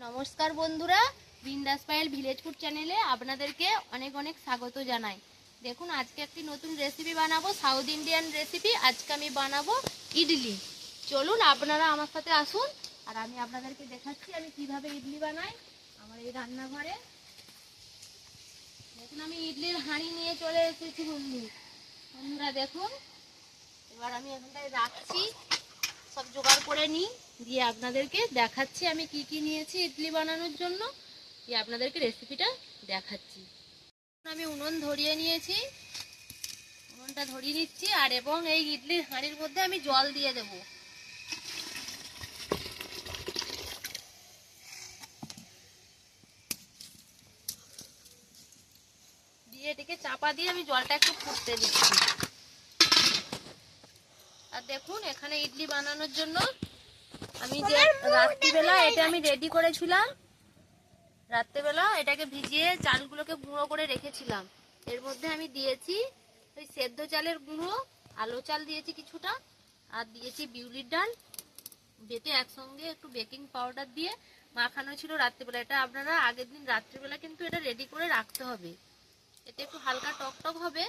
নমস্কার বন্ধুরা, বিন্দাস পায়েল ভিলেজ ফুড চ্যানেলে আপনাদেরকে অনেক অনেক স্বাগত জানাই। দেখুন, আজকে একটি নতুন রেসিপি বানাবো, সাউথ ইন্ডিয়ান রেসিপি। আজকে আমি বানাবো ইডলি। চলুন আপনারা আমার সাথে আসুন, আর আমি আপনাদেরকে দেখাচ্ছি আমি কিভাবে ইডলি বানাই আমার এই রান্নাঘরে। দেখুন, আমি ইডলির হাঁড়ি নিয়ে চলে এসেছি বন্ধুরা। দেখুন, এবার আমি এখানটায় রাখছি, সব জোগাড় করে নিই, দিয়ে আপনাদেরকে দেখাচ্ছি আমি কি কি নিয়েছি ইডলি বানানোর জন্য, দিয়ে আপনাদেরকে রেসিপিটা দেখাচ্ছি। আমি উনুন ধরিয়ে নিয়েছি, উনুনটা ধরিয়ে নিচ্ছি, আর এবং এই ইডলির হাঁড়ির মধ্যে আমি জল দিয়ে দেব। দিয়ে এটাকে চাপা দিয়ে আমি জলটা একটু ফুটতে দিচ্ছি। আর দেখুন, এখানে ইডলি বানানোর জন্য আমি যে রাত্রিবেলা এটা আমি রেডি করেছিলাম, রাত্রেবেলা এটাকে ভিজিয়ে চালগুলোকে গুঁড়ো করে রেখেছিলাম। এর মধ্যে আমি দিয়েছি ওই সেদ্ধ চালের গুঁড়ো, আলো চাল দিয়েছি কিছুটা, আর দিয়েছি বিউলির ডাল বেটে একসঙ্গে একটু বেকিং পাউডার দিয়ে মাখানো ছিল রাত্রেবেলা। এটা আপনারা আগের দিন রাত্রিবেলা কিন্তু এটা রেডি করে রাখতে হবে, এটা একটু হালকা টকটক হবে।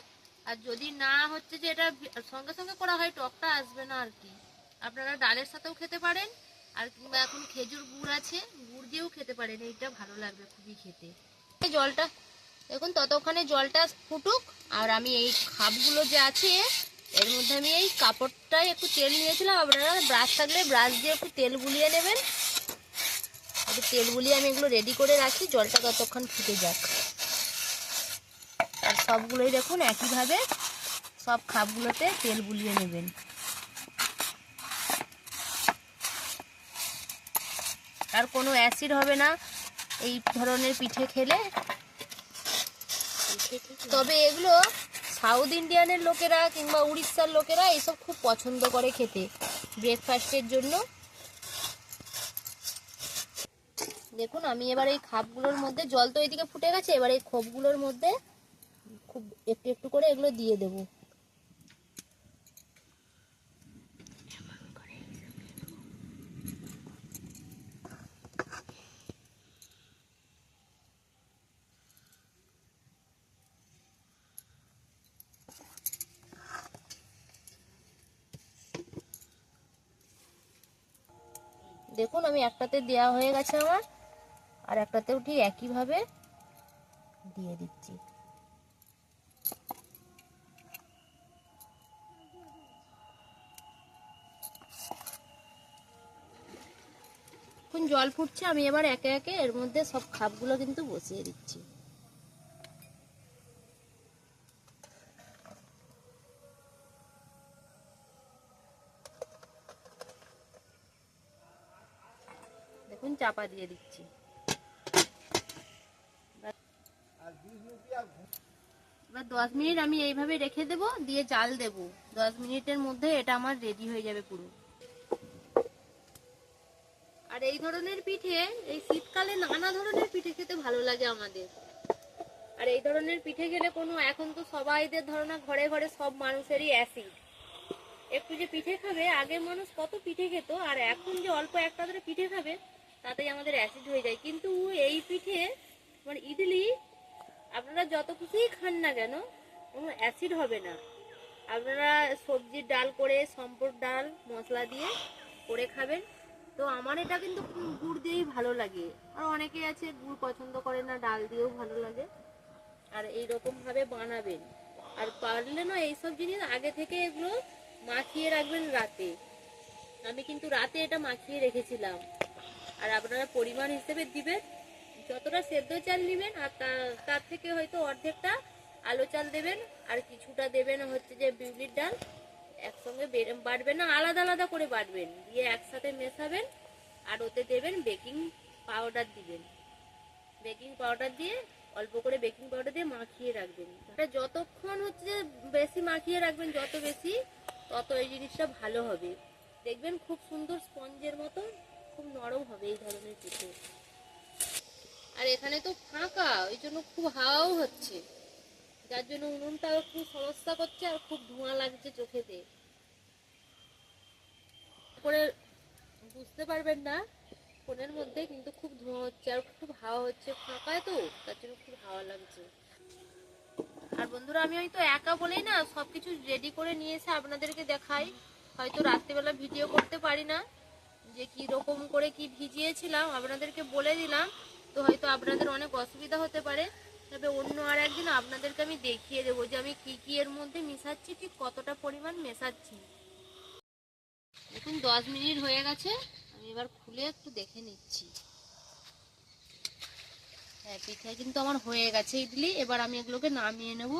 আর যদি না হচ্ছে যে এটা সঙ্গে সঙ্গে করা হয়, টকটা আসবে না আর কি। আপনারা ডালের সাথেও খেতে পারেন, আর কিংবা এখন খেজুর গুড় আছে, গুড় দিয়েও খেতে পারেন, এইটা ভালো লাগবে খুবই খেতে। জলটা দেখুন, ততক্ষণে জলটা ফুটুক। আর আমি এই খাপগুলো যে আছে এর মধ্যে আমি এই কাপড়টায় একটু তেল নিয়েছিলাম, আপনারা ব্রাশ থাকলে ব্রাশ দিয়ে একটু তেল বুলিয়ে নেবেন। একটু তেল বুলিয়ে আমি এগুলো রেডি করে রাখি, জলটা ততক্ষণ ফুটে যাক। আর সবগুলোই দেখুন একইভাবে সব খাপগুলোতে তেল বুলিয়ে নেবেন। আর কোনো অ্যাসিড হবে না এই ধরনের পিঠে খেলে। তবে এগুলো সাউথ ইন্ডিয়ানের লোকেরা কিংবা উড়িষ্যার লোকেরা এইসব খুব পছন্দ করে খেতে ব্রেকফাস্টের জন্য। দেখুন, আমি এবার এই খাপগুলোর মধ্যে, জল তো এইদিকে ফুটে গেছে, এবার এই খোপগুলোর মধ্যে খুব একটু একটু করে এগুলো দিয়ে দেব। দেখুন, আমি একটাতে দেওয়া হয়ে গেছে আমার, আর একটাতেও ঠিক একইভাবে দিয়ে দিচ্ছি। এখন জল ফুটছে, আমি এবার একে একে এর মধ্যে সব খাপগুলো কিন্তু বসিয়ে দিচ্ছি। দেখুন, চাপা দিয়ে দিচ্ছি। এবার 10 মিনিট আমি এইভাবে রেখে দেব, দিয়ে জাল দেব। 10 মিনিটের মধ্যে এটা আমার রেডি হয়ে যাবে পুরো। আর এই ধরনের পিঠে এই শীতকালে নানা ধরনের পিঠে খেতে ভালো লাগে আমাদের। আর এই ধরনের পিঠে খেলে কোনো, এখন তো সবাইদের ধারণা ঘরে ঘরে সব মানুষেরই অ্যাসিড। একটু যে পিঠে খাবে, আগে মানুষ কত পিঠে খেত, আর এখন যে অল্প একটা ধরে পিঠে খাবে তাতেই আমাদের অ্যাসিড হয়ে যায়। কিন্তু এই পিঠে মানে ইডলি আপনারা যত খুশিই খান না কেন, কোনো অ্যাসিড হবে না। আপনারা সবজির ডাল করে, সম্পর ডাল মশলা দিয়ে করে খাবেন। তো আমার এটা কিন্তু গুড় দিয়েই ভালো লাগে, আর অনেকে আছে গুড় পছন্দ করে না, ডাল দিয়েও ভালো লাগে। আর এইরকম ভাবে বানাবেন। আর পারলে না এইসব জিনিস আগে থেকে এগুলো মাখিয়ে রাখবেন রাতে। আমি কিন্তু রাতে এটা মাখিয়ে রেখেছিলাম। আর আপনারা পরিমাণ হিসেবে দিবেন, যতটা সেদ্ধ চাল নেবেন আর তার থেকে হয়তো অর্ধেকটা আলো চাল দেবেন, আর কিছুটা দেবেন হচ্ছে যে বিউলির ডাল। একসঙ্গে বাটবেন না, আলাদা আলাদা করে বাটবেন, দিয়ে একসাথে মেশাবেন। আর ওতে দেবেন বেকিং পাউডার দিবেন, বেকিং পাউডার দিয়ে অল্প করে বেকিং পাউডার দিয়ে মাখিয়ে রাখবেন। এটা যতক্ষণ হচ্ছে যে বেশি মাখিয়ে রাখবেন, যত বেশি তত এই জিনিসটা ভালো হবে। দেখবেন খুব সুন্দর স্পঞ্জের মতো খুব নরম হবে এই ধরনের পিঠে। আর এখানে তো ফাঁকা, ওই জন্য খুব হাওয়াও হচ্ছে, যার জন্য উনুনটাও খুব সমস্যা করছে, আর খুব ধোঁয়া লাগছে চোখেতে। করে বুঝতে পারবেন না ফোনের মধ্যে, কিন্তু খুব ধোঁয়া হচ্ছে, আর খুব হাওয়া হচ্ছে, ফাঁকায় তো তার জন্য খুব হাওয়া লাগছে। আর বন্ধুরা আমি হয়তো একা বলেই না সবকিছু রেডি করে নিয়ে এসে আপনাদেরকে দেখাই, হয়তো রাত্রিবেলা ভিডিও করতে পারি না, যে কি রকম করে কি ভিজিয়েছিলাম আপনাদেরকে বলে দিলাম, তো হয়তো আপনাদের অনেক অসুবিধা হতে পারে। তবে অন্য আর একদিন আপনাদেরকে আমি দেখিয়ে দেবো যে আমি কি কি এর মধ্যে মেশাচ্ছি, ঠিক কতটা পরিমাণ মেশাচ্ছি। দেখুন 10 মিনিট হয়ে গেছে, আমি এবার খুলে একটু দেখে নিচ্ছি। হ্যাঁ, পিঠা কিন্তু আমার হয়ে গেছে ইডলি। এবার আমি এগুলোকে নামিয়ে নেব,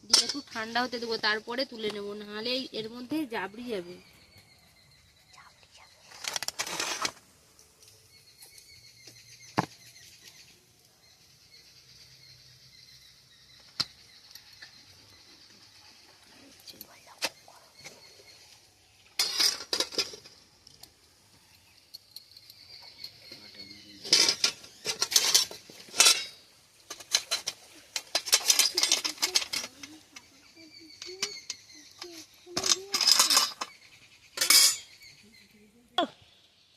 দিয়ে একটু ঠান্ডা হতে দেবো, তারপরে তুলে নেব, নাহলে এর মধ্যে জাবড়ি যাবে।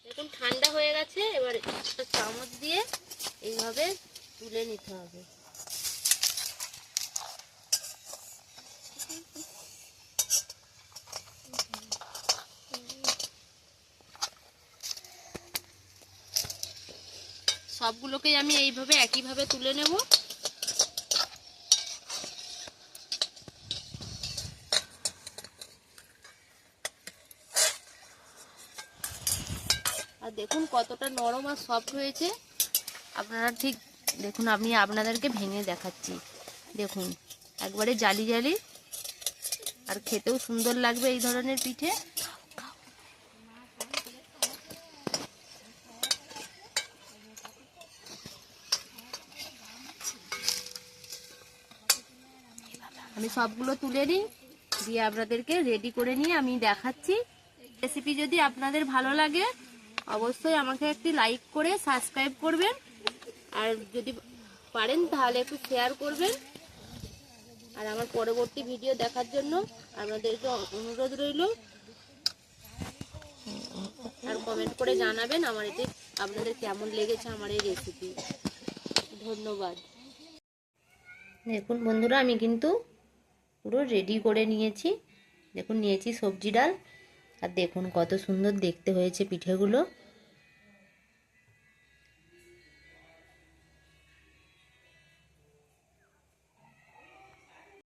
দেখুন ঠান্ডা হয়ে গেছে, এবার একটা চামচ দিয়ে এইভাবে তুলে নিতে হবে। সবগুলোকেই আমি এইভাবে একইভাবে তুলে নেব। আর দেখুন কতটা নরম আর সফট হয়েছে, আপনারা ঠিক দেখুন, আমি আপনাদেরকে ভেঙে দেখাচ্ছি। দেখুন একবারে জালি জালি, আর খেতেও সুন্দর লাগবে এই ধরনের পিঠে। আমি সবগুলো তুলে নিই, দিয়ে আপনাদেরকে রেডি করে নিয়ে আমি দেখাচ্ছি। রেসিপি যদি আপনাদের ভালো লাগে অবশ্যই আমাকে একটি লাইক করে সাবস্ক্রাইব করবেন, আর যদি পারেন তাহলে একটু শেয়ার করবেন। আর আমার পরবর্তী ভিডিও দেখার জন্য আপনাদেরকে অনুরোধ রইল, আর কমেন্ট করে জানাবেন আমার এটি আপনাদের কেমন লেগেছে আমার এই রেসিপি। ধন্যবাদ। দেখুন বন্ধুরা আমি কিন্তু পুরো রেডি করে নিয়েছি। দেখুন নিয়েছি সবজি ডাল, আর দেখুন কত সুন্দর দেখতে হয়েছে পিঠেগুলো।